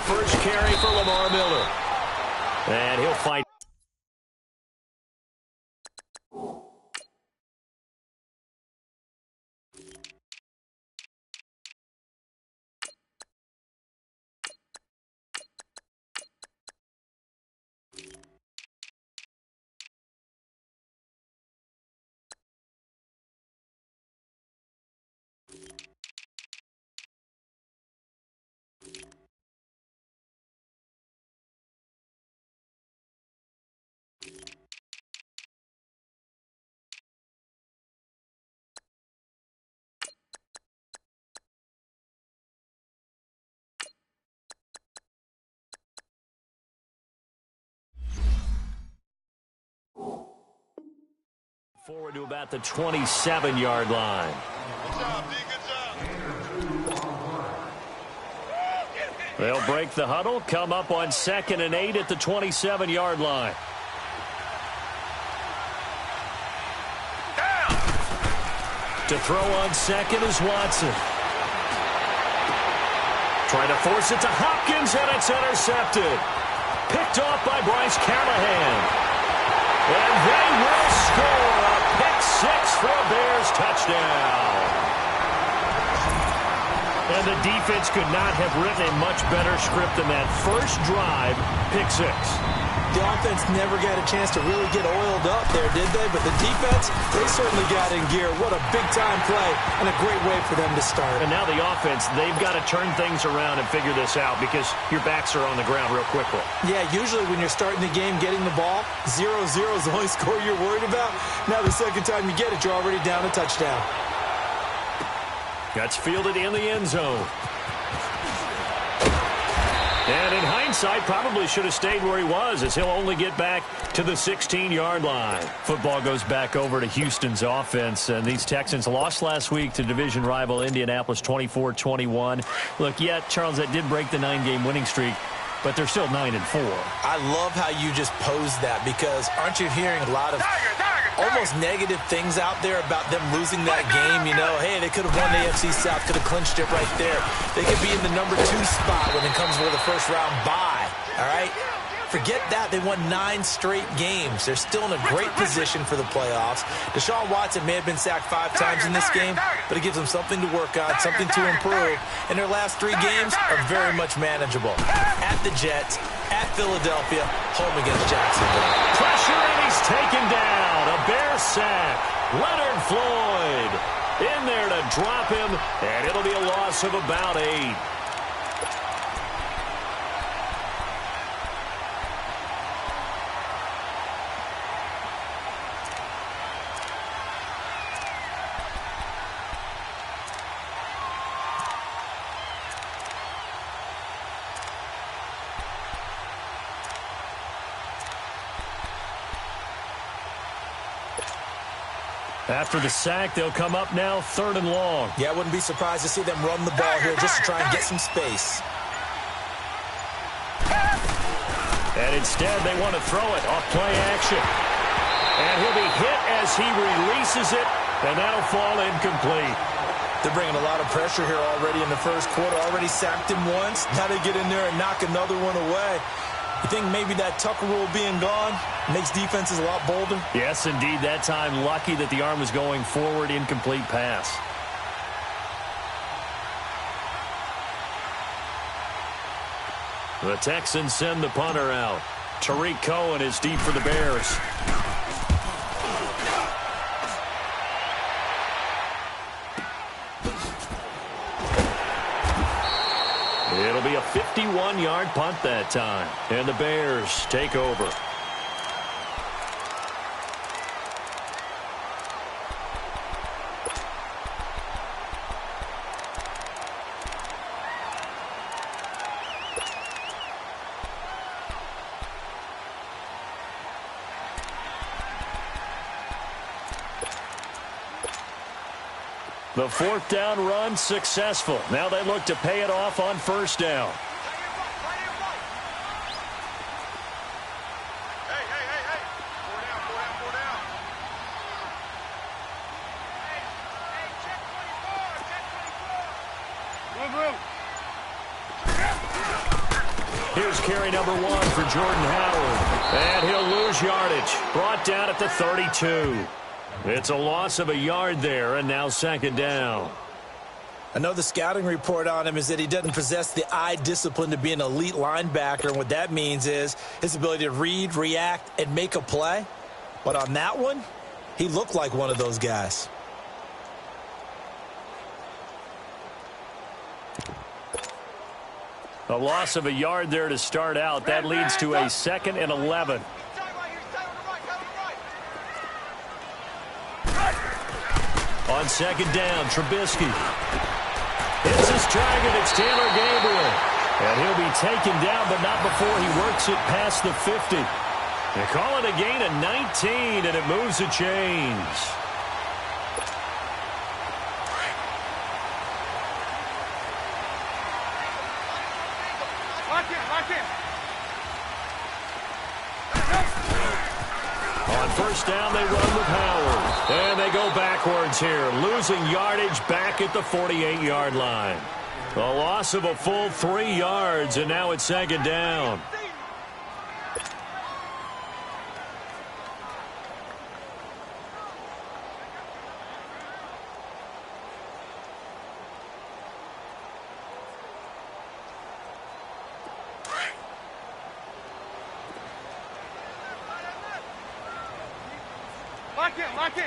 first carry for Lamar Miller. And he'll fight. Forward to about the 27-yard line. Good job, D. Good job. They'll break the huddle, come up on 2nd and 8 at the 27-yard line. Down. To throw on 2nd is Watson. Trying to force it to Hopkins, and it's intercepted. Picked off by Bryce Callahan. And they will score a pick 6 for a Bears touchdown. And the defense could not have written a much better script than that first drive, pick 6. The offense never got a chance to really get oiled up there, did they? But the defense, they certainly got in gear. What a big-time play and a great way for them to start. And now the offense, they've got to turn things around and figure this out because your backs are on the ground real quickly. Yeah, usually when you're starting the game, getting the ball, 0-0 is the only score you're worried about. Now the second time you get it, you're already down a touchdown. That's fielded in the end zone. And in hindsight, probably should have stayed where he was as he'll only get back to the 16-yard line. Football goes back over to Houston's offense, and these Texans lost last week to division rival Indianapolis 24-21. Look, yeah, Charles, that did break the 9-game winning streak, but they're still 9-4. I love how you just posed that because aren't you hearing a lot of almost negative things out there about them losing that game? You know, hey, they could have won the AFC South, could have clinched it right there. They could be in the number 2 spot when it comes with a first-round bye, all right? Forget that. They won 9 straight games. They're still in a great position for the playoffs. Deshaun Watson may have been sacked 5 times in this game, but it gives them something to work on, something to improve. And their last 3 games are very much manageable. At the Jets, at Philadelphia, home against Jacksonville. Pressure, and he's taken down. A Bear sack. Leonard Floyd in there to drop him, and it'll be a loss of about 8. After the sack, they'll come up now 3rd and long. Yeah, I wouldn't be surprised to see them run the ball here just to try and get some space. And instead, they want to throw it off play action. And he'll be hit as he releases it, and that'll fall incomplete. They're bringing a lot of pressure here already in the first quarter. Already sacked him once. Now they get in there and knock another one away. You think maybe that Tucker rule being gone makes defenses a lot bolder? Yes, indeed. That time, lucky that the arm was going forward, incomplete pass. The Texans send the punter out. Tariq Cohen is deep for the Bears. It'll be a 51-yard punt that time. And the Bears take over. The 4th down run successful. Now they look to pay it off on 1st down. Hey. 4 down. Check 24. Move. Here's carry number 1 for Jordan Howard. And he'll lose yardage. Brought down at the 32. It's a loss of a yard there, and now second down. I know the scouting report on him is that he doesn't possess the eye discipline to be an elite linebacker, and what that means is his ability to read, react, and make a play. But on that one, he looked like one of those guys. A loss of a yard there to start out. That leads to a 2nd and 11. On second down, Trubisky. It's his target. It's Taylor Gabriel. And he'll be taken down, but not before he works it past the 50. They call it a gain of 19, and it moves the chains. On first down, they run with Howard. And they go backwards here, losing yardage back at the 48-yard line. A loss of a full 3 yards, and now it's second down. Lock in.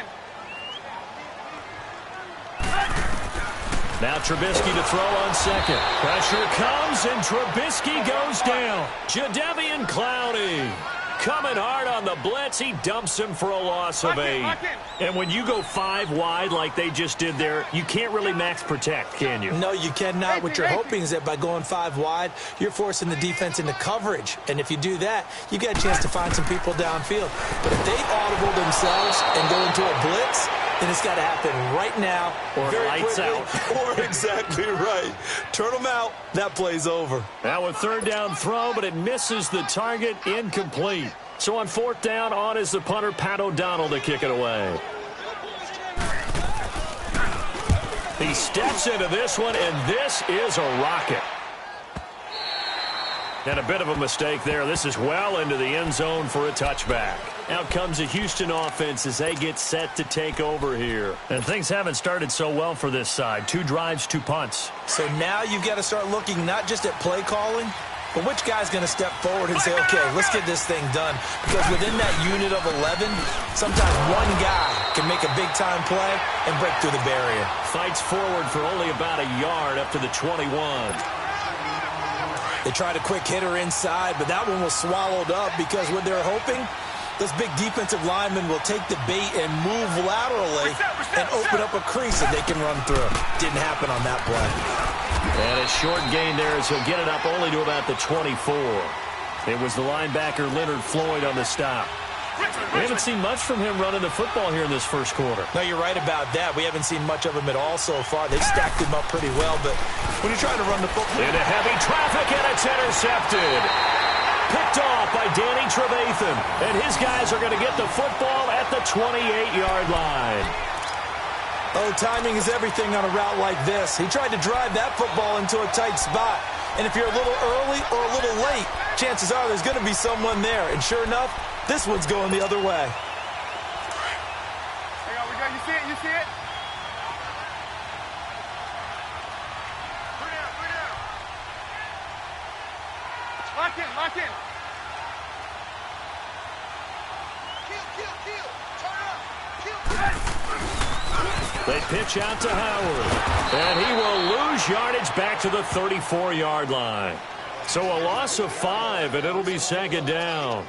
Now Trubisky to throw on second. Pressure comes, and Trubisky goes down. Jadeveon Clowney coming hard on the blitz. He dumps him for a loss of 8. And when you go 5 wide like they just did there, you can't really max protect, can you? No, you cannot. What you're hoping is that by going 5 wide, you're forcing the defense into coverage. And if you do that, you get a chance to find some people downfield. But if they audible themselves and go into a blitz, then it's got to happen right now, or lights out. Or exactly right. Turn them out. That play's over. Now a third down throw, but it misses the target. Incomplete. So on fourth down, on is the punter, Pat O'Donnell, to kick it away. He steps into this one, and this is a rocket. And a bit of a mistake there. This is well into the end zone for a touchback. Out comes the Houston offense as they get set to take over here. And things haven't started so well for this side. 2 drives, 2 punts. So now you've got to start looking not just at play calling, but which guy's going to step forward and say, okay, let's get this thing done. Because within that unit of 11, sometimes one guy can make a big-time play and break through the barrier. Fights forward for only about a yard up to the 21. They tried a quick hitter inside, but that one was swallowed up because what they're hoping, those big defensive linemen will take the bait and move laterally and open up a crease that they can run through. Didn't happen on that play. And a short gain there as he'll get it up only to about the 24. It was the linebacker Leonard Floyd on the stop. We haven't seen much from him running the football here in this first quarter. No, you're right about that. We haven't seen much of him at all so far. They've stacked him up pretty well, but when you're trying to run the football... Into heavy traffic, and it's intercepted. Picked off by Danny Trevathan. And his guys are going to get the football at the 28-yard line. Oh, timing is everything on a route like this. He tried to drive that football into a tight spot. And if you're a little early or a little late, chances are there's going to be someone there. And sure enough, this one's going the other way. Hang on, we got, you see it? You see it? Put down, put down. Lock in, lock in. Kill. Turn up. Kill. They pitch out to Howard. And he will lose yardage back to the 34-yard line. So a loss of 5, and it'll be second down.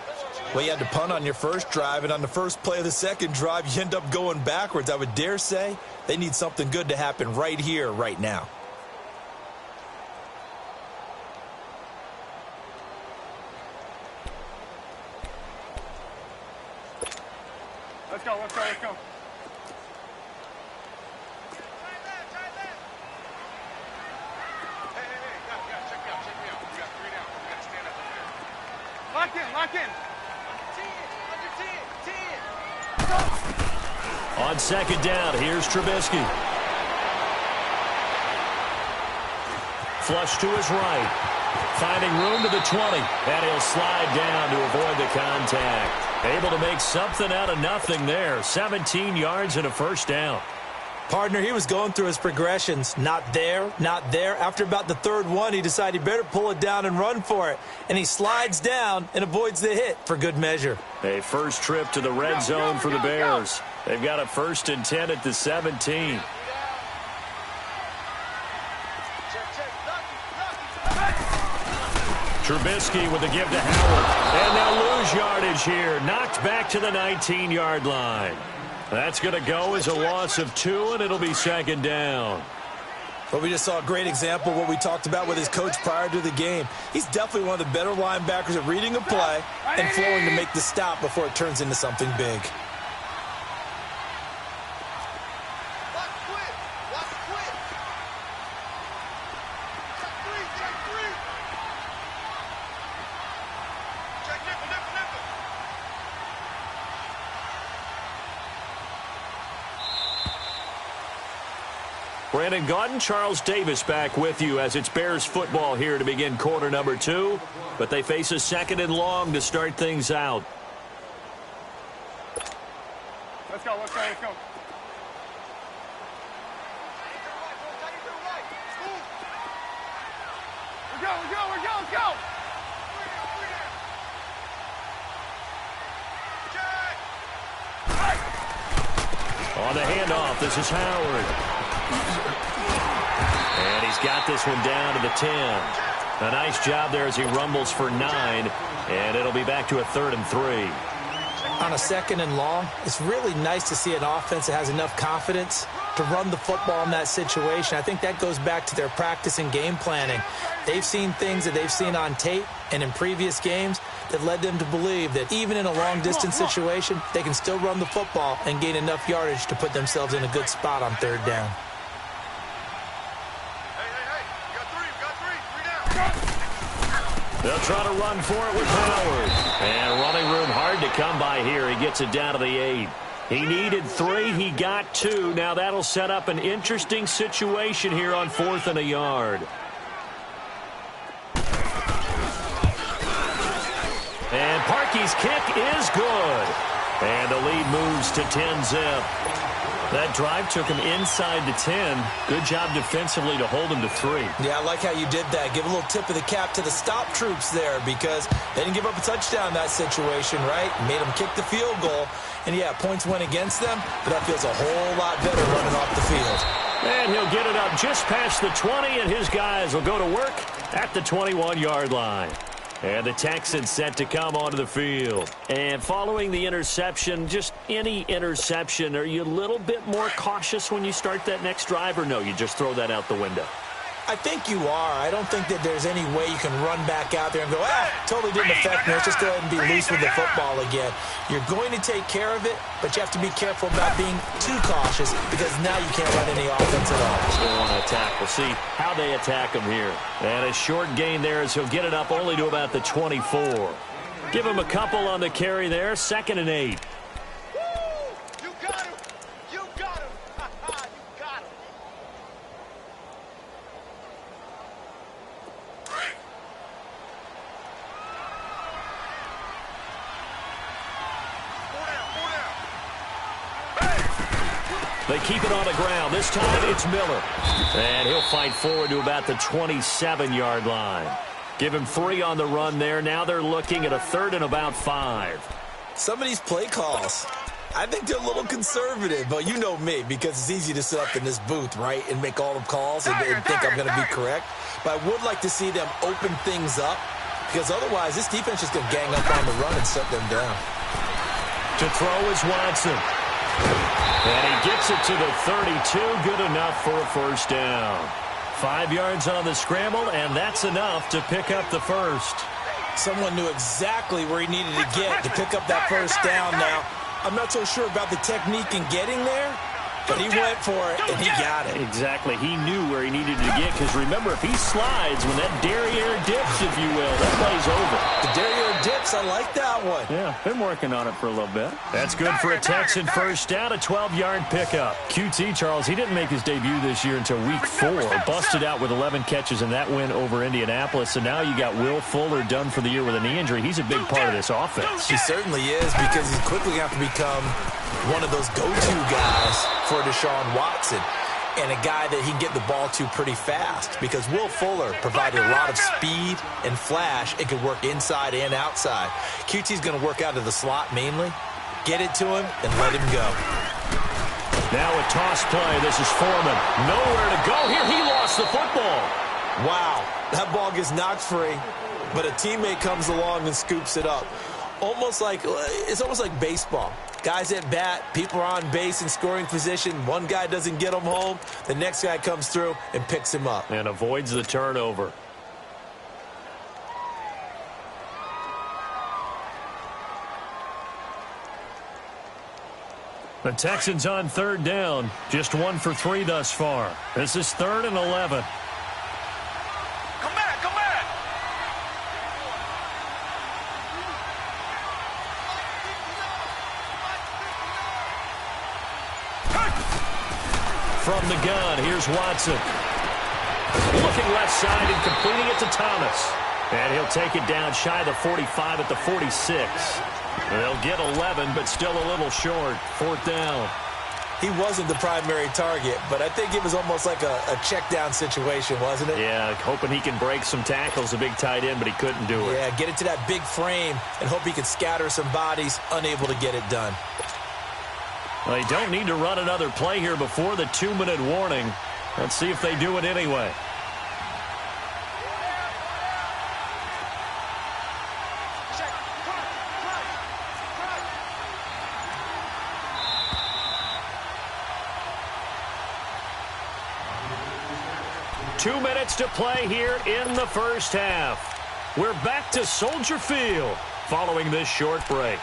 Well, you had to punt on your first drive, and on the first play of the second drive, you end up going backwards. I would dare say they need something good to happen right here, right now. Let's go. Hey, guys, check me out. We got 3 down. We got to stand up there. Lock in. On second down, here's Trubisky. Flush to his right. Finding room to the 20, and he'll slide down to avoid the contact. Able to make something out of nothing there. 17 yards and a first down. Partner, he was going through his progressions. Not there, not there. After about the third one, he decided he better pull it down and run for it. And he slides down and avoids the hit for good measure. A first trip to the red zone for the Bears. They've got a 1st and 10 at the 17. Trubisky with the give to Howard. And they'll lose yardage here. Knocked back to the 19-yard line. That's going to go as a loss of 2, and it'll be 2nd down. But we just saw a great example of what we talked about with his coach prior to the game. He's definitely one of the better linebackers at reading a play and flowing to make the stop before it turns into something big. Brandon Gaudin, Charles Davis back with you as it's Bears football here to begin quarter number 2. But they face a 2nd and long to start things out. Let's go, let's go, let's go. Let's go. On the handoff, this is Howard. And he's got this one down to the 10. A nice job there as he rumbles for 9. And it'll be back to a 3rd and 3. On a 2nd and long, it's really nice to see an offense that has enough confidence to run the football in that situation. I think that goes back to their practice and game planning. They've seen things that they've seen on tape and in previous games that led them to believe that even in a long-distance situation, they can still run the football and gain enough yardage to put themselves in a good spot on 3rd down. They'll try to run for it with Howard. And running room hard to come by here. He gets it down to the 8. He needed 3. He got 2. Now that'll set up an interesting situation here on 4th and a yard. And Parkey's kick is good. And the lead moves to 10-zip. That drive took him inside the 10. Good job defensively to hold him to 3. Yeah, I like how you did that. Give a little tip of the cap to the stop troops there because they didn't give up a touchdown in that situation, right? Made them kick the field goal. And, yeah, points went against them, but that feels a whole lot better running off the field. And he'll get it up just past the 20, and his guys will go to work at the 21-yard line. And the Texans set to come onto the field. And following the interception, just any interception, are you a little bit more cautious when you start that next drive, or no, you just throw that out the window? I think you are. I don't think that there's any way you can run back out there and go, totally didn't affect me. Let's just go ahead and be loose with the football again. You're going to take care of it, but you have to be careful about being too cautious because now you can't run any offense at all. Still want to attack. We'll see how they attack him here. And a short gain there as he'll get it up only to about the 24. Give him a couple on the carry there. 2nd and 8. You got him. You got him. You got him. They keep it on the ground. This time it's Miller. And he'll fight forward to about the 27-yard line. Give him 3 on the run there. Now they're looking at a 3rd and about 5. Some of these play calls, I think they're a little conservative, but you know me because it's easy to sit up in this booth, right, and make all the calls and think I'm going to be correct. But I would like to see them open things up because otherwise this defense is going to gang up on the run and shut them down. To throw is Watson. And he gets it to the 32. Good enough for a first down. 5 yards on the scramble, and that's enough to pick up the first. Someone knew exactly where he needed to get to pick up that first down now. I'm not so sure about the technique in getting there, but he went for it, and he got it. Exactly. He knew where he needed to get, because remember, if he slides, when that derriere dips, if you will, that play's over. The derriere dips, works. I like that one. Yeah, been working on it for a little bit. That's good for a Texan first down, a 12-yard pickup. QT, Charles, he didn't make his debut this year until week 4. Busted out with 11 catches in that win over Indianapolis. So now you got Will Fuller done for the year with a knee injury. He's a big part of this offense. He certainly is, because he's quickly going to have to become one of those go-to guys for Deshaun Watson, and a guy that he can get the ball to pretty fast, because Will Fuller provided a lot of speed and flash and could work inside and outside. QT's going to work out of the slot mainly. Get it to him and let him go. Now a toss play. This is Foreman. Nowhere to go here. He lost the football. Wow, that ball gets knocked free, but a teammate comes along and scoops it up. It's almost like baseball. Guys at bat, people are on base in scoring position. One guy doesn't get him home. The next guy comes through and picks him up. And avoids the turnover. The Texans on third down. Just 1 for 3 thus far. This is 3rd and 11. Come back, come back. From the gun, here's Watson. Looking left side and completing it to Thomas. And he'll take it down shy of the 45 at the 46. They'll get 11, but still a little short. 4th down. He wasn't the primary target, but I think it was almost like a check down situation, wasn't it? Yeah, hoping he can break some tackles, a big tight end, but he couldn't do it. Yeah, get it to that big frame and hope he could scatter some bodies, unable to get it done. Well, they don't need to run another play here before the 2-minute warning. Let's see if they do it anyway. Two minutes to play here in the first half. We're back to Soldier Field following this short break.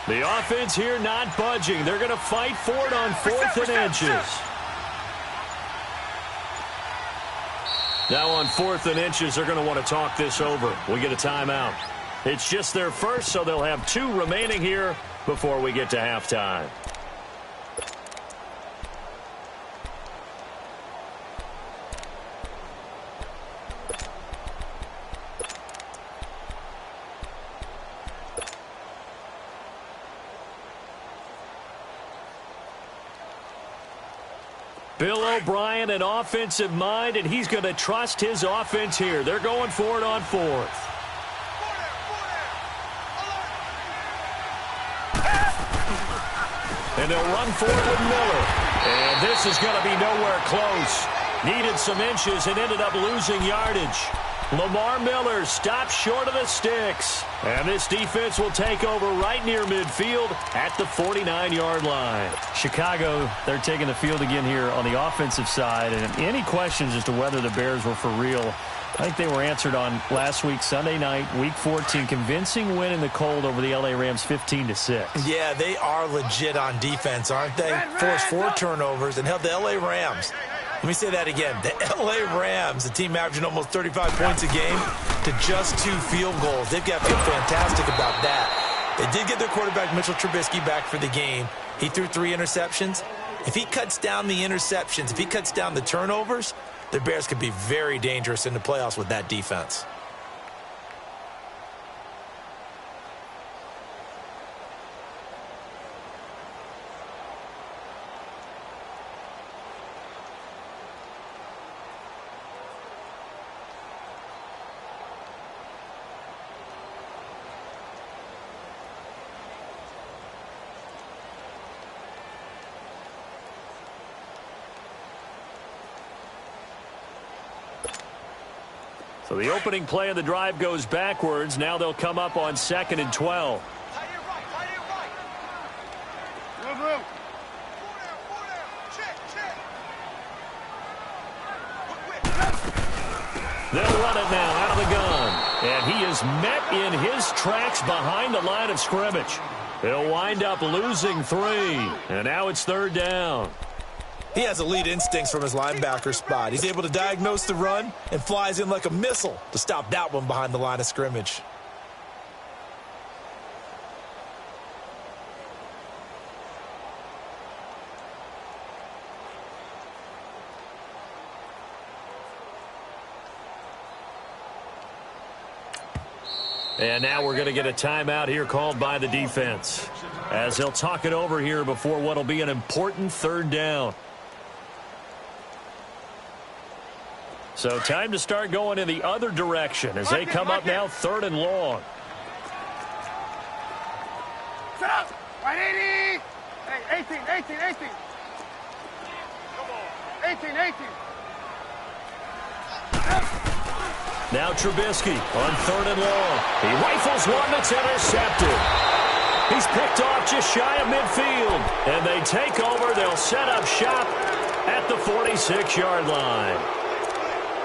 The offense here not budging. They're going to fight for it on 4th and inches. Now on 4th and inches, they're going to want to talk this over. We get a timeout. It's just their first, so they'll have 2 remaining here before we get to halftime. Bill O'Brien, an offensive mind, and he's going to trust his offense here. They're going for it on 4th. And they'll run for it with Miller. And this is going to be nowhere close. Needed some inches and ended up losing yardage. Lamar Miller stops short of the sticks. And this defense will take over right near midfield at the 49-yard line. Chicago, they're taking the field again here on the offensive side. And any questions as to whether the Bears were for real, I think they were answered on last week, Sunday night, Week 14. Convincing win in the cold over the L.A. Rams, 15-6. Yeah, they are legit on defense, aren't they? Forced 4 turnovers and held the L.A. Rams. Let me say that again. The L.A. Rams, a team averaging almost 35 points a game, to just 2 field goals. They've got to feel fantastic about that. They did get their quarterback, Mitchell Trubisky, back for the game. He threw 3 interceptions. If he cuts down the interceptions, if he cuts down the turnovers, the Bears could be very dangerous in the playoffs with that defense. So the opening play of the drive goes backwards. Now they'll come up on 2nd and 12. Tight end right, tight end right. Move, move. They'll run it now out of the gun. And he is met in his tracks behind the line of scrimmage. He'll wind up losing 3. And now it's 3rd down. He has elite instincts from his linebacker spot. He's able to diagnose the run and flies in like a missile to stop that one behind the line of scrimmage. And now we're going to get a timeout here called by the defense, as they'll talk it over here before what will be an important 3rd down. So time to start going in the other direction as they come up now 3rd and long. Set up. 180. Hey, 18. Come on. 18. Now Trubisky on 3rd and long. He rifles one that's intercepted. He's picked off just shy of midfield. And they take over. They'll set up shop at the 46-yard line.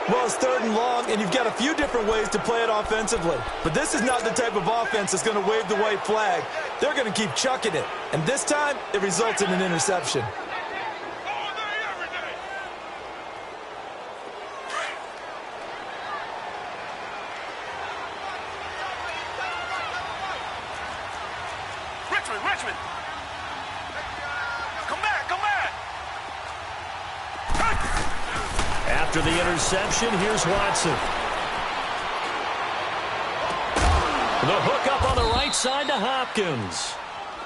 Well, it's 3rd and long, and you've got a few different ways to play it offensively. But this is not the type of offense that's going to wave the white flag. They're going to keep chucking it. And this time, it results in an interception. Richmond. Come back. After the interception, here's Watson. The hook up on the right side to Hopkins.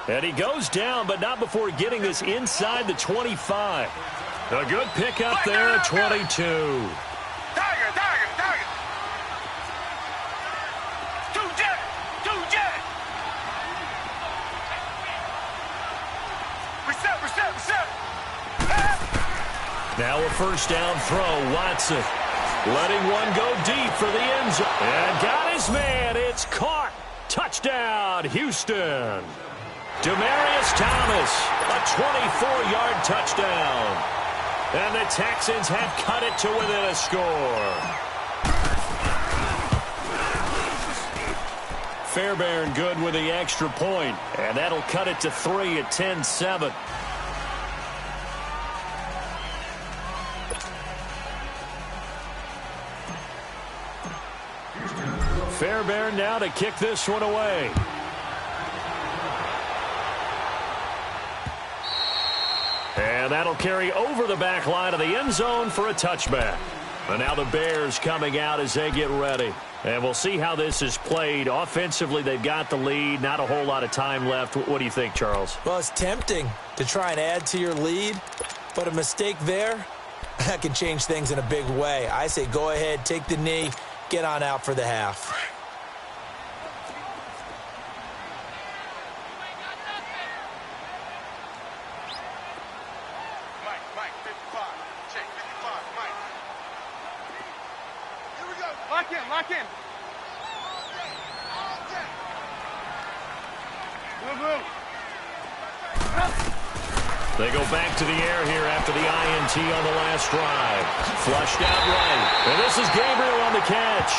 And he goes down, but not before getting this inside the 25. A good pickup there at 22. Tiger. Two jet. Reset. Now a 1st down throw, Watson. Letting one go deep for the end zone. And got his man. It's caught. Touchdown, Houston. Demaryius Thomas, a 24-yard touchdown. And the Texans have cut it to within a score. Fairbairn good with the extra point. And that'll cut it to 3 at 10-7. Fairbairn now to kick this one away. And that'll carry over the back line of the end zone for a touchback. And now the Bears coming out as they get ready. And we'll see how this is played. Offensively, they've got the lead. Not a whole lot of time left. What do you think, Charles? Well, it's tempting to try and add to your lead, but a mistake there, that can change things in a big way. I say go ahead, take the knee, get on out for the half. Mike, 55. Check, 55, Mike. Here we go. Lock in. Blue. They go back to the air here after the INT on the last drive. Flushed out right. And this is Gabriel on the catch.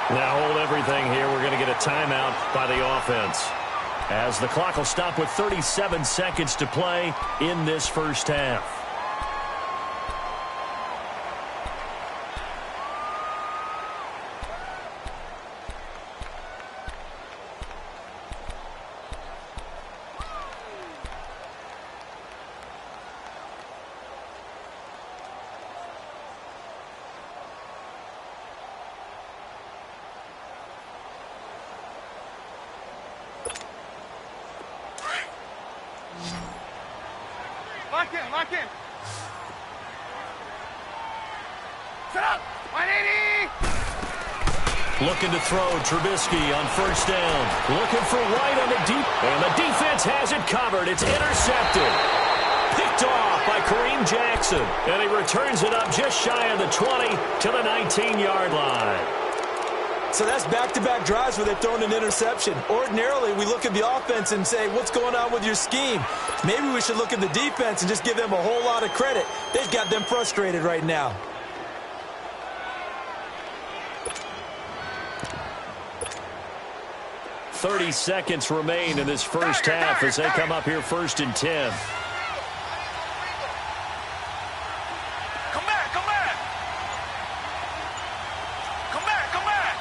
Now hold everything here. We're going to get a timeout by the offense, as the clock will stop with 37 seconds to play in this first half. Lock in. Set up. 180. Looking to throw, Trubisky on 1st down. Looking for White on the deep. And the defense has it covered. It's intercepted. Picked off by Kareem Jackson. And he returns it up just shy of the 20 to the 19-yard line. So that's back-to-back drives where they've thrown an interception. Ordinarily, we look at the offense and say, what's going on with your scheme? Maybe we should look at the defense and just give them a whole lot of credit. They've got them frustrated right now. "30 seconds remain in this first half as they come up here 1st and 10. Come back, come back. Come back, come back.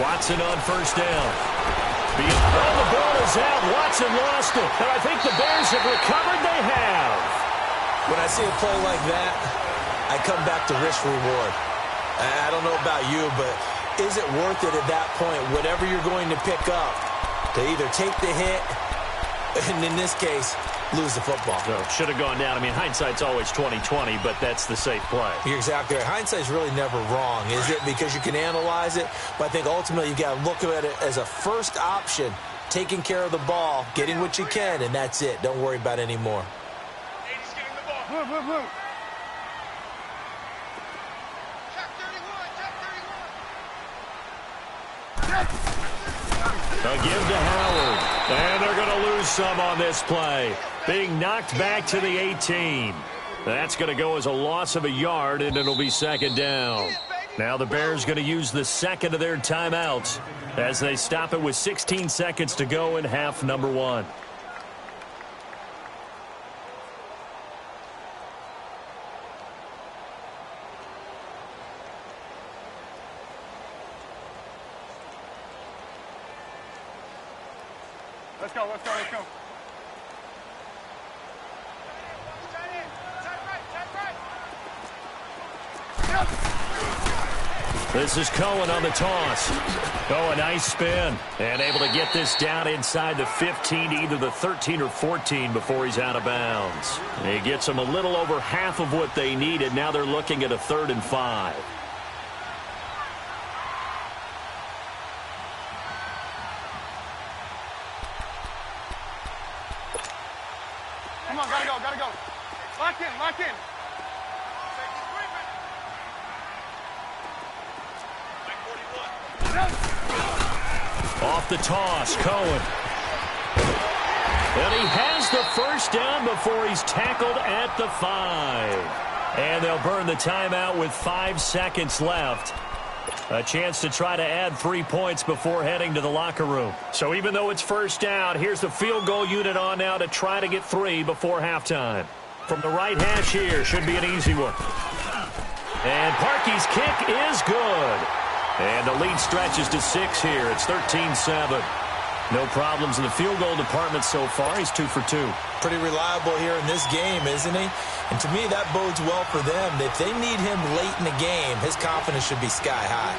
Watson on 1st down. The ball is out. Watson lost it. And I think the Bears have recovered. They have. When I see a play like that, I come back to risk reward. I don't know about you, but is it worth it at that point, whatever you're going to pick up, to either take the hit, and in this case, lose the football? No, should have gone down. I mean, hindsight's always 20/20, but that's the safe play. You're exactly right. Hindsight's really never wrong, is it? Because you can analyze it, but I think ultimately you got to look at it as a first option, taking care of the ball, getting what you can, and that's it. Don't worry about it anymore. 80's getting the ball. Move, move, move. A give to Howard. And they're going to lose some on this play. Being knocked back to the 18. That's going to go as a loss of a yard, and it'll be 2nd down. Now the Bears going to use the second of their timeouts as they stop it with 16 seconds to go in half number 1. Let's go, let's go, let's go. This is Cohen on the toss. Oh, a nice spin. And able to get this down inside the 15, either the 13 or 14 before he's out of bounds. He gets them a little over half of what they needed. Now they're looking at a 3rd and 5. Come on, gotta go, gotta go. Lock in, lock in. Off the toss, Cohen. And he has the 1st down before he's tackled at the 5. And they'll burn the timeout with 5 seconds left. A chance to try to add 3 points before heading to the locker room. So even though it's 1st down, here's the field goal unit on now to try to get 3 before halftime. From the right hash here, should be an easy one. And Parkey's kick is good. And the lead stretches to 6 here. It's 13-7. No problems in the field goal department so far. He's 2 for 2. Pretty reliable here in this game, isn't he? And to me, that bodes well for them. If they need him late in the game, his confidence should be sky high.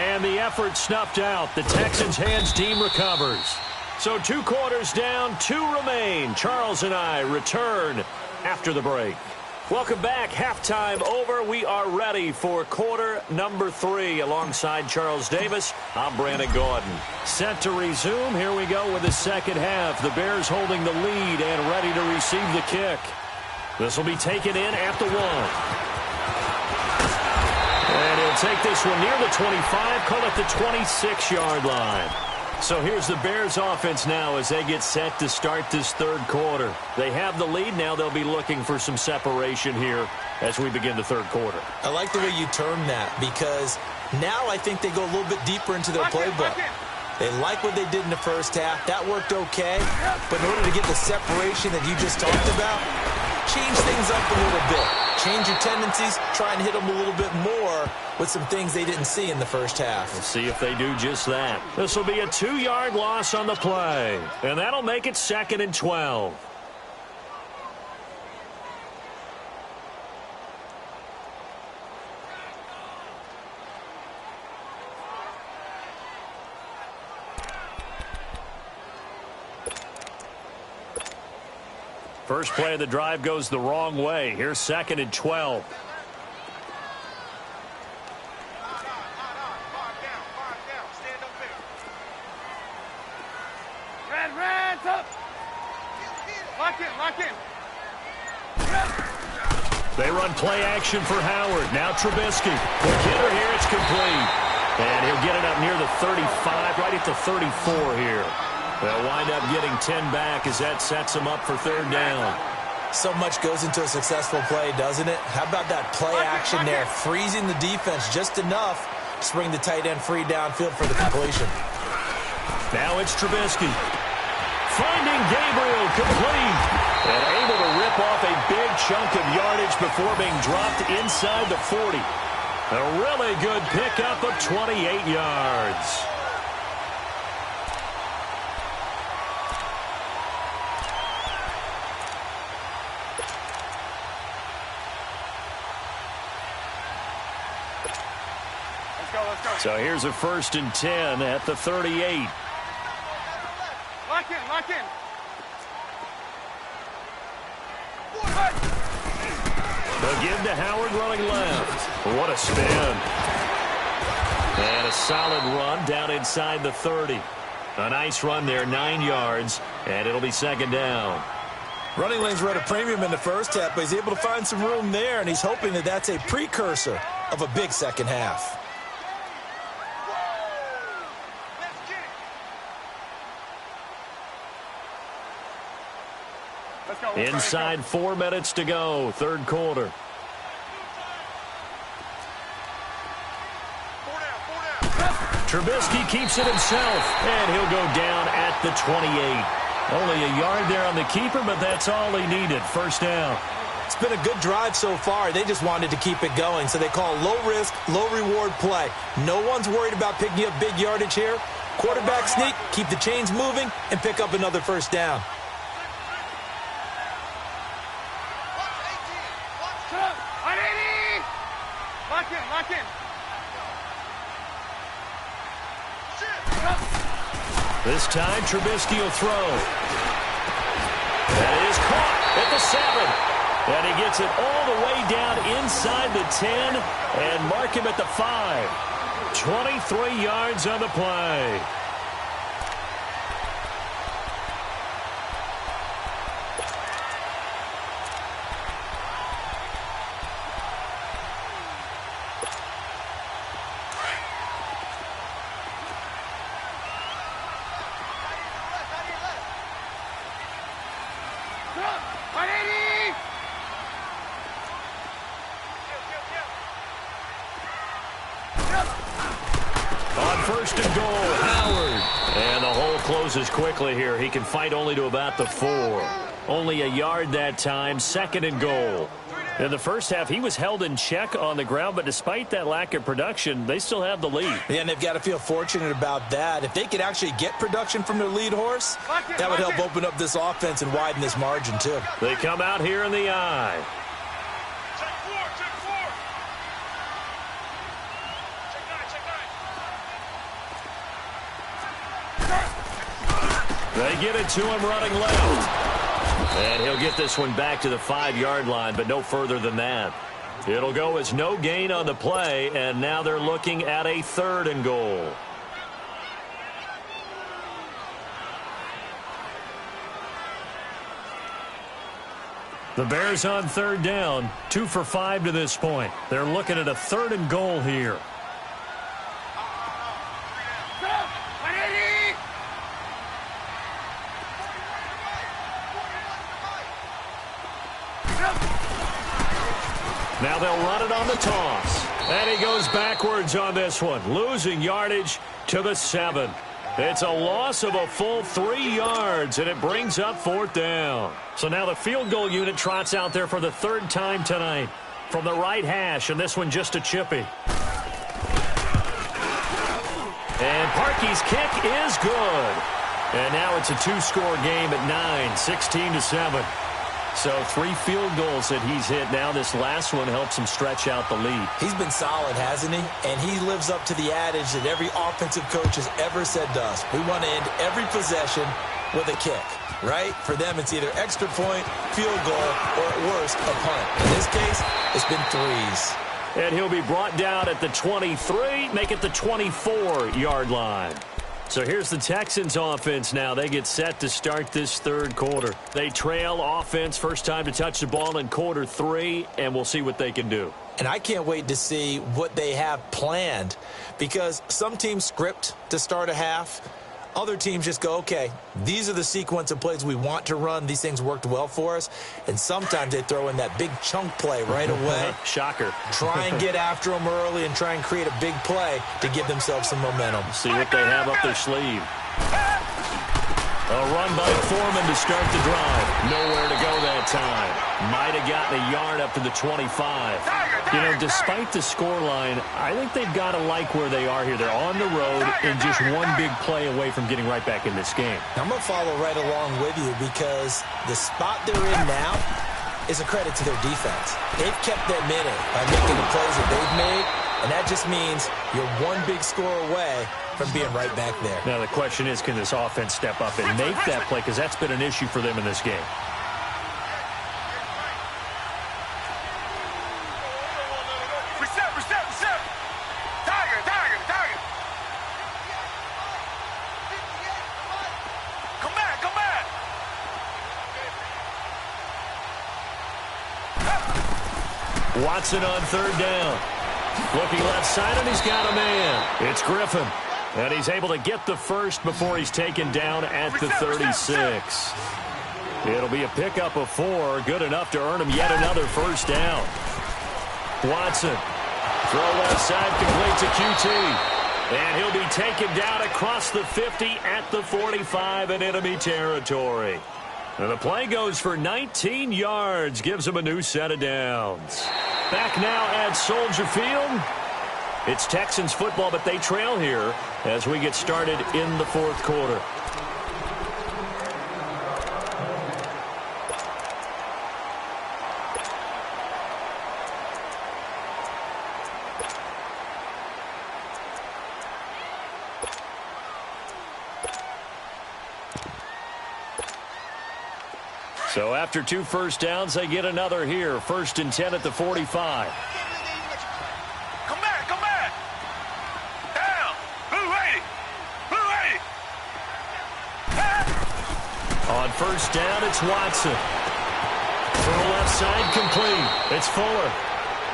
And the effort snuffed out. The Texans' hands team recovers. So 2 quarters down, 2 remain. Charles and I return after the break. Welcome back. Halftime over. We are ready for quarter number 3. Alongside Charles Davis, I'm Brandon Gordon. Set to resume. Here we go with the second half. The Bears holding the lead and ready to receive the kick. This will be taken in at the 1. And he'll take this one near the 25, call it the 26-yard line. So here's the Bears offense now as they get set to start this 3rd quarter. They have the lead. Now they'll be looking for some separation here as we begin the 3rd quarter. I like the way you term that because now I think they go a little bit deeper into their playbook. They like what they did in the first half. That worked okay. But in order to get the separation that you just talked about, change things up a little bit. Change your tendencies. Try and hit them a little bit more with some things they didn't see in the first half. We'll see if they do just that. This will be a 2-yard loss on the play. And that'll make it 2nd and 12. First play of the drive goes the wrong way. Here's 2nd and 12. Red, up. Lock in, lock in. They run play action for Howard. Now Trubisky. The kidder here, it's complete. And he'll get it up near the 35, right at the 34 here. They'll wind up getting 10 back as that sets them up for third down. So much goes into a successful play, doesn't it? How about that play action there, freezing the defense just enough to bring the tight end free downfield for the completion. Now it's Trubisky. Finding Gabriel, complete. And able to rip off a big chunk of yardage before being dropped inside the 40. A really good pickup of 28 yards. Let's go. So here's a 1st and 10 at the 38. Lock in. They'll give to Howard running left. What a spin. And a solid run down inside the 30. A nice run there, 9 yards, and it'll be second down. Running lanes were at a premium in the first half, but he's able to find some room there, and he's hoping that that's a precursor of a big second half. Inside 4 minutes to go, third quarter. Trubisky keeps it himself, and he'll go down at the 28. Only a yard there on the keeper, but that's all he needed. First down. It's been a good drive so far. They just wanted to keep it going, so they call low-risk, low-reward play. No one's worried about picking up big yardage here. Quarterback sneak, keep the chains moving, and pick up another first down. Lock in. This time, Trubisky will throw. That is caught at the 7. And he gets it all the way down inside the 10 and mark him at the 5. 23 yards on the play. First and goal, Howard. And the hole closes quickly here. He can fight only to about the 4. Only a yard that time, second and goal. In the first half, he was held in check on the ground, but despite that lack of production, they still have the lead. Yeah, and they've got to feel fortunate about that. If they could actually get production from their lead horse, that would help open up this offense and widen this margin, too. They come out here in the eye. They get it to him running left. And he'll get this one back to the 5-yard line, but no further than that. It'll go as no gain on the play, and now they're looking at a 3rd and goal. The Bears on 3rd down, 2 for 5 to this point. They're looking at a 3rd and goal here. Now they'll run it on the toss. And he goes backwards on this one, losing yardage to the 7. It's a loss of a full 3 yards, and it brings up 4th down. So now the field goal unit trots out there for the 3rd time tonight from the right hash, and this one just a chippy. And Parkey's kick is good. And now it's a 2-score game at 9, 16-7. So 3 field goals that he's hit. Now this last one helps him stretch out the lead. He's been solid, hasn't he? And he lives up to the adage that every offensive coach has ever said to us. We want to end every possession with a kick, right? For them, it's either extra point, field goal, or at worst, a punt. In this case, it's been 3s. And he'll be brought down at the 23, make it the 24-yard line. So here's the Texans offense now. They get set to start this third quarter. They trail offense, first time to touch the ball in quarter 3, and we'll see what they can do. And I can't wait to see what they have planned, because some teams script to start a half. Other teams just go, okay, these are the sequence of plays we want to run. These things worked well for us. And sometimes they throw in that big chunk play right away. Shocker. Try and get after them early and try and create a big play to give themselves some momentum. See what they have up their sleeve. A run by Foreman to start the drive. Nowhere to go that time. Might have gotten a yard up to the 25. You know, despite the scoreline, I think they've got to like where they are here. They're on the road and just one big play away from getting right back in this game. I'm going to follow right along with you, because the spot they're in now is a credit to their defense. They've kept them in it by making the plays that they've made, and that just means you're one big score away from being right back there. Now the question is, can this offense step up and make that play? Because that's been an issue for them in this game. Reset. Tiger. Come back. Watson on third down. Looking left side, and he's got a man. It's Griffin. And he's able to get the first before he's taken down at the 36. It'll be a pickup of 4, good enough to earn him yet another first down. Watson, throw left side, complete to QT. And he'll be taken down across the 50 at the 45 in enemy territory. And the play goes for 19 yards, gives him a new set of downs. Back now at Soldier Field. It's Texans football, but they trail here as we get started in the fourth quarter. So after 2 first downs, they get another here. 1st and 10 at the 45. On first down, it's Watson. Throw left side, complete. It's Fuller.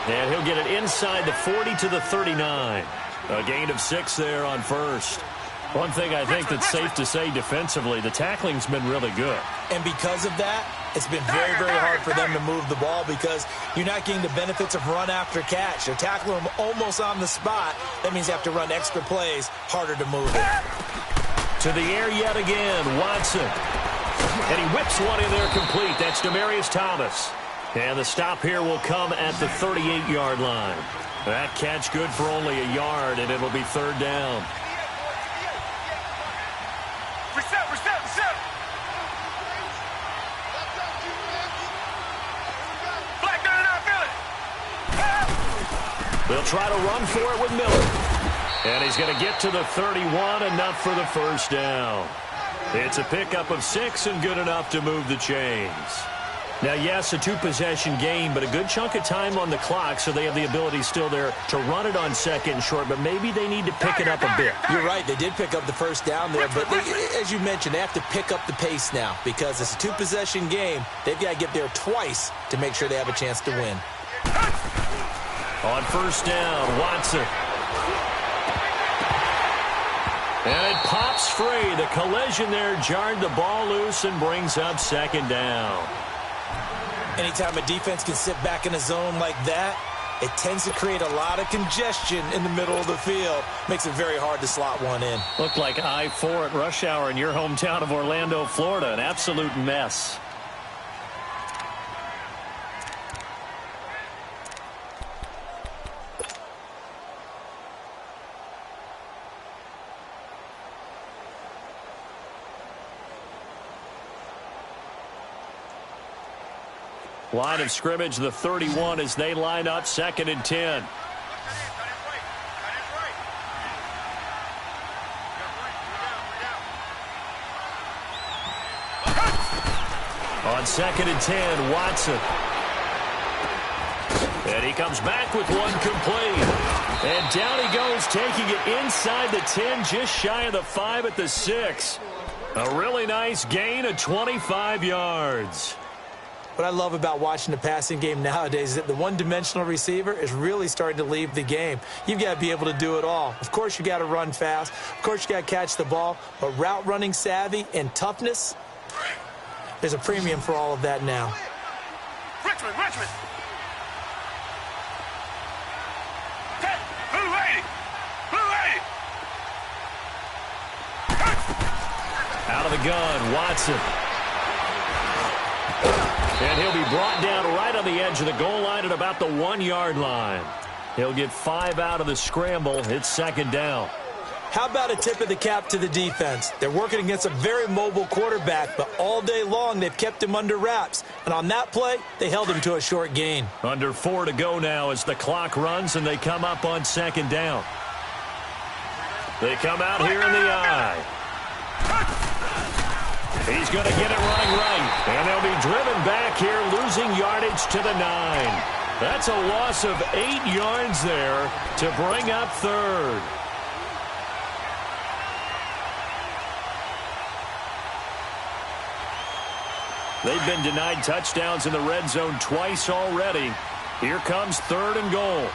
And he'll get it inside the 40 to the 39. A gain of 6 there on first. One thing I think that's safe to say defensively, the tackling's been really good. And because of that, it's been very, very hard for them to move the ball, because you're not getting the benefits of run after catch. They're tackling them almost on the spot. That means they have to run extra plays, harder to move it. To the air yet again, Watson. And he whips one in there complete. That's Demaryius Thomas. And the stop here will come at the 38-yard line. That catch good for only a yard, and it'll be third down. Reset. Black down and outfield. They'll try to run for it with Miller. And he's going to get to the 31, enough for the first down. It's a pickup of 6 and good enough to move the chains. Now, yes, a 2-possession game, but a good chunk of time on the clock, so they have the ability still there to run it on second and short, but maybe they need to pick it up a bit. You're right. They did pick up the first down there, but as you mentioned, they have to pick up the pace now, because it's a 2-possession game. They've got to get there twice to make sure they have a chance to win. On first down, Watson. And it pops free. The collision there jarred the ball loose and brings up second down. Anytime a defense can sit back in a zone like that, it tends to create a lot of congestion in the middle of the field. Makes it very hard to slot one in. Looked like I-4 at rush hour in your hometown of Orlando, Florida. An absolute mess. Line of scrimmage, the 31, as they line up, 2nd and 10. On 2nd and 10, Watson. And he comes back with one complete. And down he goes, taking it inside the 10, just shy of the 5 at the 6. A really nice gain of 25 yards. What I love about watching the passing game nowadays is that the one-dimensional receiver is really starting to leave the game. You've got to be able to do it all. Of course, you got to run fast. Of course, you got to catch the ball. But route running savvy and toughness, there's a premium for all of that now. Richmond! Out of the gun, Watson. And he'll be brought down right on the edge of the goal line at about the 1-yard line. He'll get 5 out of the scramble. It's second down. How about a tip of the cap to the defense? They're working against a very mobile quarterback, but all day long they've kept him under wraps. And on that play, they held him to a short gain. Under 4 to go now as the clock runs and they come up on second down. They come out here in the eye. He's going to get it running right. And they'll be driven back here, losing yardage to the 9. That's a loss of 8 yards there to bring up third. They've been denied touchdowns in the red zone twice already. Here comes third and goal.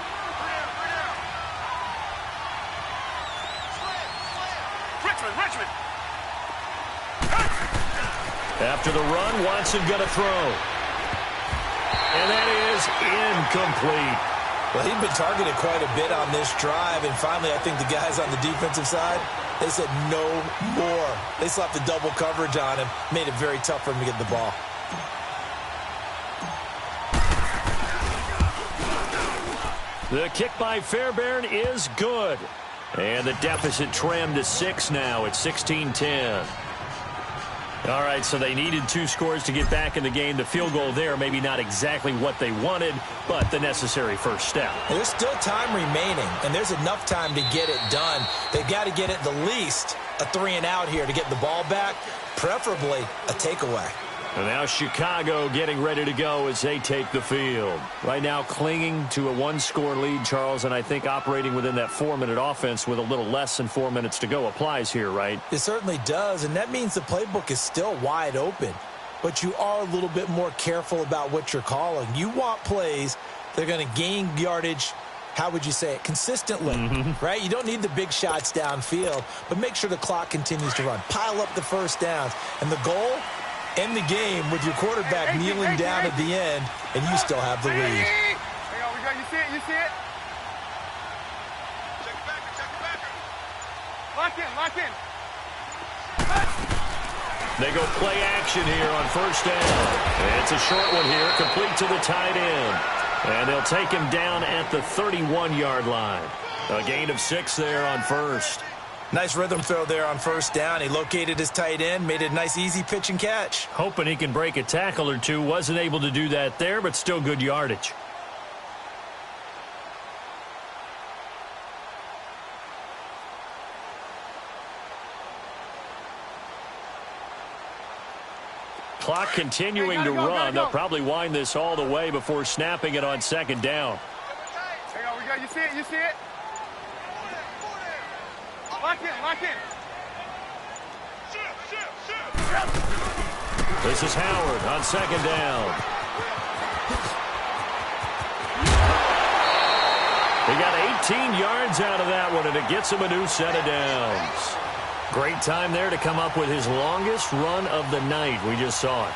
Richmond! After the run, Watson going to throw. And that is incomplete. Well, he'd been targeted quite a bit on this drive, and finally I think the guys on the defensive side, they said no more. They slapped the double coverage on him, made it very tough for him to get the ball. The kick by Fairbairn is good. And the deficit trimmed to 6 now at 16-10. All right, so they needed 2 scores to get back in the game. The field goal there, maybe not exactly what they wanted, but the necessary first step. And there's still time remaining, and there's enough time to get it done. They've got to get at the least a 3-and-out here to get the ball back, preferably a takeaway. And now Chicago getting ready to go as they take the field. Right now clinging to a 1-score lead, Charles, and I think operating within that 4-minute offense with a little less than 4 minutes to go applies here, right? It certainly does, and that means the playbook is still wide open. But you are a little bit more careful about what you're calling. You want plays that are going to gain yardage, how would you say it, consistently, right? You don't need the big shots downfield, but make sure the clock continues to run. Pile up the first downs, and the goal, end the game with your quarterback kneeling down at the end, and you still have the lead. Hang on, you see it? Check the backer. Lock in. They go play action here on first down. It's a short one here, complete to the tight end. And they'll take him down at the 31-yard line. A gain of 6 there on first. Nice rhythm throw there on first down. He located his tight end, made it a nice easy pitch and catch. Hoping he can break a tackle or two. Wasn't able to do that there, but still good yardage. Clock continuing to run. They'll probably wind this all the way before snapping it on second down. Hang on, you see it? Lock in. This is Howard on second down. He got 18 yards out of that one, and it gets him a new set of downs. Great time there to come up with his longest run of the night. We just saw it.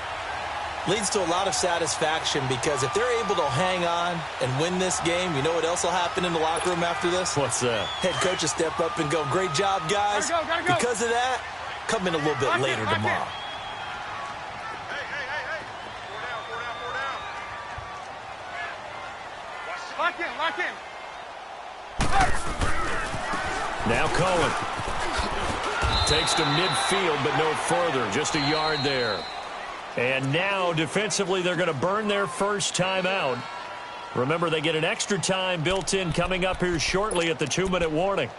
Leads to a lot of satisfaction because if they're able to hang on and win this game, you know what else will happen in the locker room after this? What's that? Head coach will step up and go, great job, guys. Gotta go. Because of that, come in a little bit later tomorrow. Hey. 4 down. Lock in. Now Cohen. Takes to midfield, but no further. Just a yard there. And now, defensively, they're going to burn their first timeout. Remember, they get an extra time built in coming up here shortly at the 2-minute warning.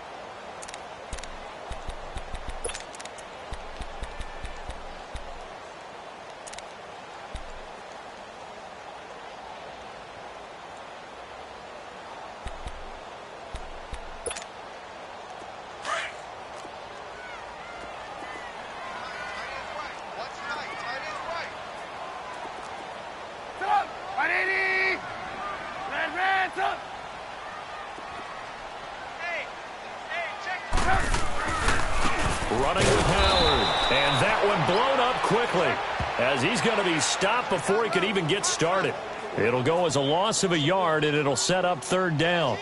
Running with Howard. And that one blown up quickly as he's going to be stopped before he could even get started. It'll go as a loss of a yard, and it'll set up third down.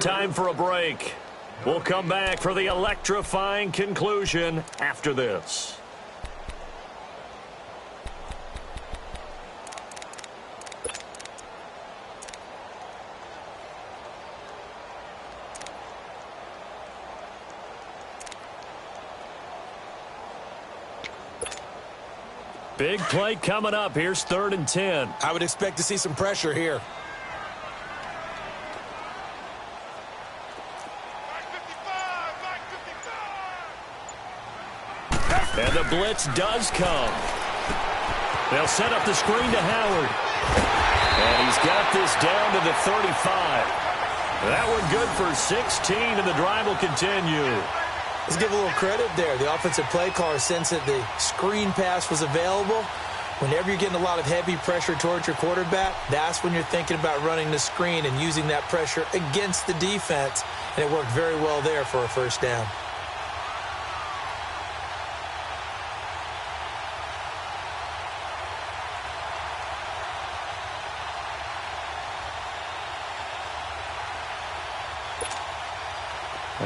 Time for a break. We'll come back for the electrifying conclusion after this. Big play coming up. Here's 3rd and 10. I would expect to see some pressure here. And the blitz does come. They'll set up the screen to Howard. And he's got this down to the 35. That one good for 16, and the drive will continue. Let's give a little credit there. The offensive play caller sensed that the screen pass was available. Whenever you're getting a lot of heavy pressure towards your quarterback, that's when you're thinking about running the screen and using that pressure against the defense. And it worked very well there for a first down.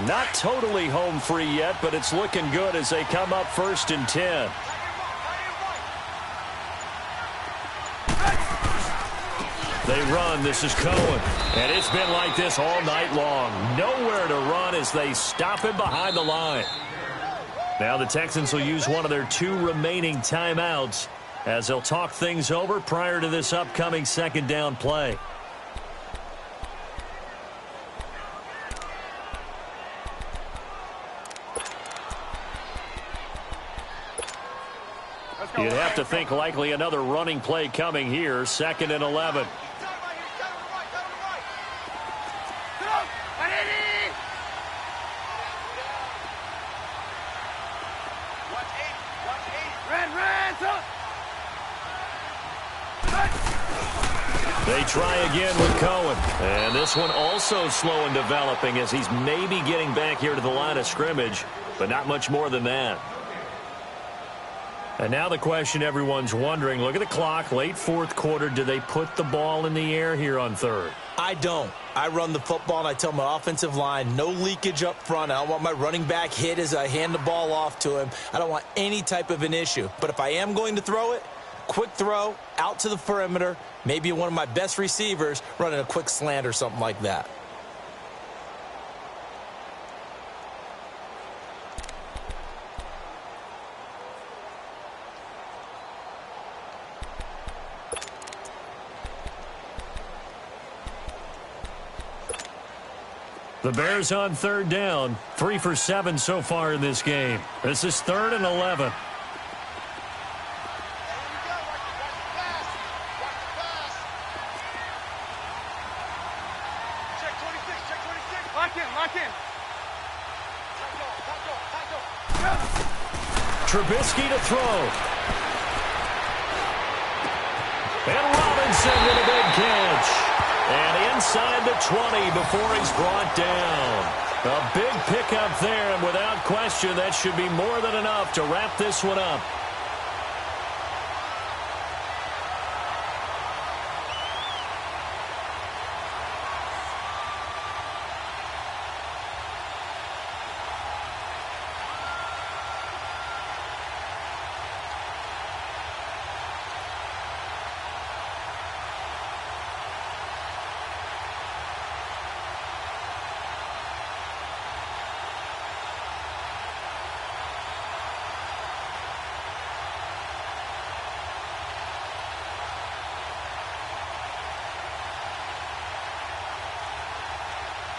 Not totally home free yet, but it's looking good as they come up 1st and 10. They run. This is Cohen. And it's been like this all night long. Nowhere to run as they stop him behind the line. Now the Texans will use one of their 2 remaining timeouts as they'll talk things over prior to this upcoming 2nd down play. You'd have to think likely another running play coming here. 2nd and 11. They try again with Cohen. And this one also slow in developing as he's maybe getting back here to the line of scrimmage, but not much more than that. And now the question everyone's wondering, look at the clock, late 4th quarter. Do they put the ball in the air here on 3rd? I don't. I run the football, and I tell my offensive line, no leakage up front. I don't want my running back hit as I hand the ball off to him. I don't want any type of an issue. But if I am going to throw it, quick throw, out to the perimeter, maybe one of my best receivers running a quick slant or something like that. The Bears on 3rd down, 3 for 7 so far in this game. This is 3rd and 11. Trubisky to throw. And Robinson with a big catch. And inside the 20 before he's brought down. A big pickup there, and without question, that should be more than enough to wrap this one up.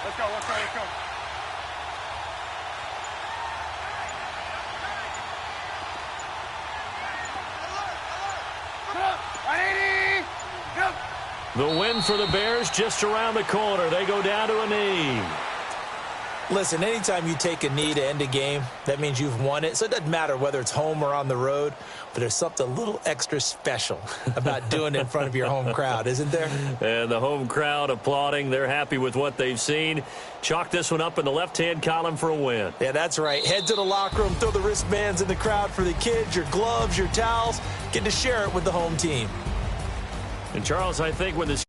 Let's go, let's go, let's go. The win for the Bears just around the corner. They go down to a knee. Listen, anytime you take a knee to end a game, that means you've won it. So it doesn't matter whether it's home or on the road, but there's something a little extra special about doing it in front of your home crowd, isn't there? And the home crowd applauding. They're happy with what they've seen. Chalk this one up in the left-hand column for a win. Yeah, that's right. Head to the locker room, throw the wristbands in the crowd for the kids, your gloves, your towels. Get to share it with the home team. And, Charles, I think when this